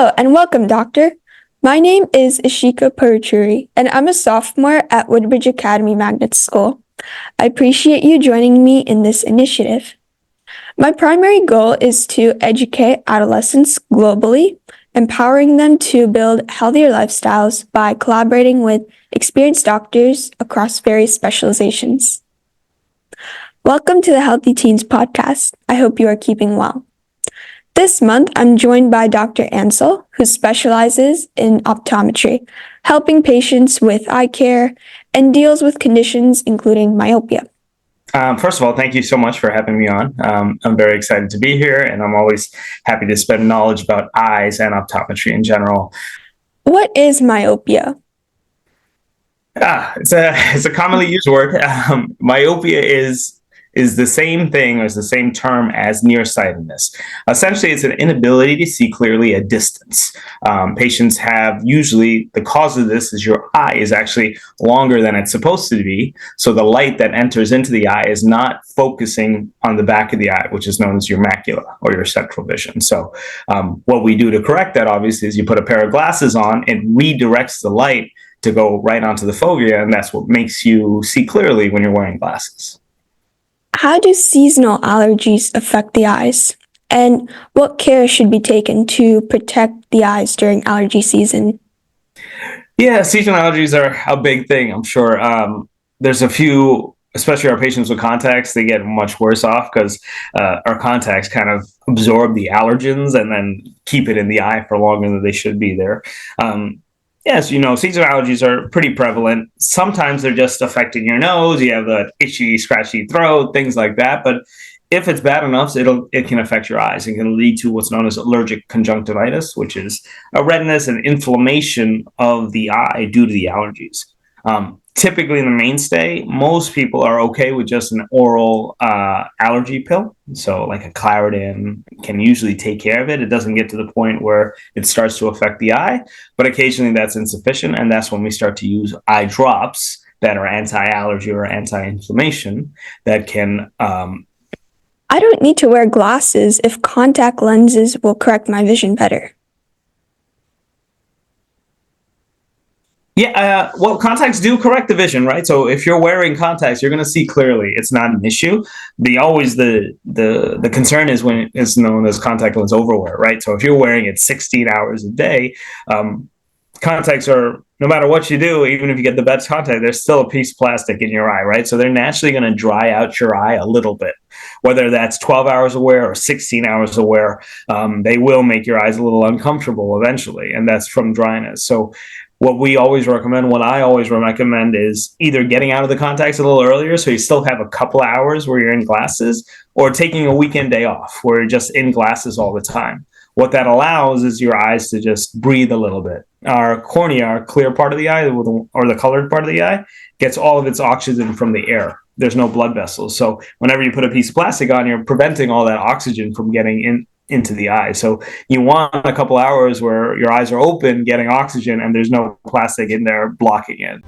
Hello and welcome, Doctor. My name is Eshika Paruchuri, and I'm a sophomore at Woodbridge Academy Magnet School. I appreciate you joining me in this initiative. My primary goal is to educate adolescents globally, empowering them to build healthier lifestyles by collaborating with experienced doctors across various specializations. Welcome to the Healthy Teens podcast. I hope you are keeping well. This month, I'm joined by Dr. Ansel, who specializes in optometry, helping patients with eye care and deals with conditions including myopia. First of all, thank you so much for having me on. I'm very excited to be here, and I'm always happy to spread knowledge about eyes and optometry in general. What is myopia? It's a commonly used word. Myopia is the same thing, or is the same term as nearsightedness. Essentially, it's an inability to see clearly at distance. Patients have usually, the cause of this is your eye is actually longer than it's supposed to be. So the light that enters into the eye is not focusing on the back of the eye, which is known as your macula or your central vision. So what we do to correct that, obviously, is you put a pair of glasses on and redirects the light to go right onto the fovea, and that's what makes you see clearly when you're wearing glasses. How do seasonal allergies affect the eyes? And what care should be taken to protect the eyes during allergy season? Yeah, seasonal allergies are a big thing, I'm sure. There's a few, especially our patients with contacts, they get much worse off because our contacts kind of absorb the allergens and then keep it in the eye for longer than they should be there. Yes, seasonal allergies are pretty prevalent. Sometimes they're just affecting your nose. You have the itchy, scratchy throat, things like that. But if it's bad enough, it can affect your eyes and can lead to what's known as allergic conjunctivitis, which is a redness and inflammation of the eye due to the allergies. Typically, in the mainstay, most people are okay with just an oral allergy pill. So like a Claritin can usually take care of it. It doesn't get to the point where it starts to affect the eye, but occasionally that's insufficient. And that's when we start to use eye drops that are anti-allergy or anti-inflammation that can... I don't need to wear glasses if contact lenses will correct my vision better. Yeah, well, contacts do correct the vision, right? So if you're wearing contacts, you're going to see clearly. It's not an issue. The concern is when it's known as contact lens overwear, right? So if you're wearing it 16 hours a day, contacts are, no matter what you do, even if you get the best contact, there's still a piece of plastic in your eye, right? So they're naturally going to dry out your eye a little bit. Whether that's 12 hours of wear or 16 hours of wear, they will make your eyes a little uncomfortable eventually, and that's from dryness. So what I always recommend is either getting out of the contacts a little earlier so you still have a couple hours where you're in glasses, or taking a weekend day off where you're just in glasses all the time. What that allows is your eyes to just breathe a little bit. Our cornea, our clear part of the eye, or the colored part of the eye, gets all of its oxygen from the air. There's no blood vessels. So whenever you put a piece of plastic on, you're preventing all that oxygen from getting into the eye. So you want a couple hours where your eyes are open, getting oxygen, and there's no plastic in there blocking it.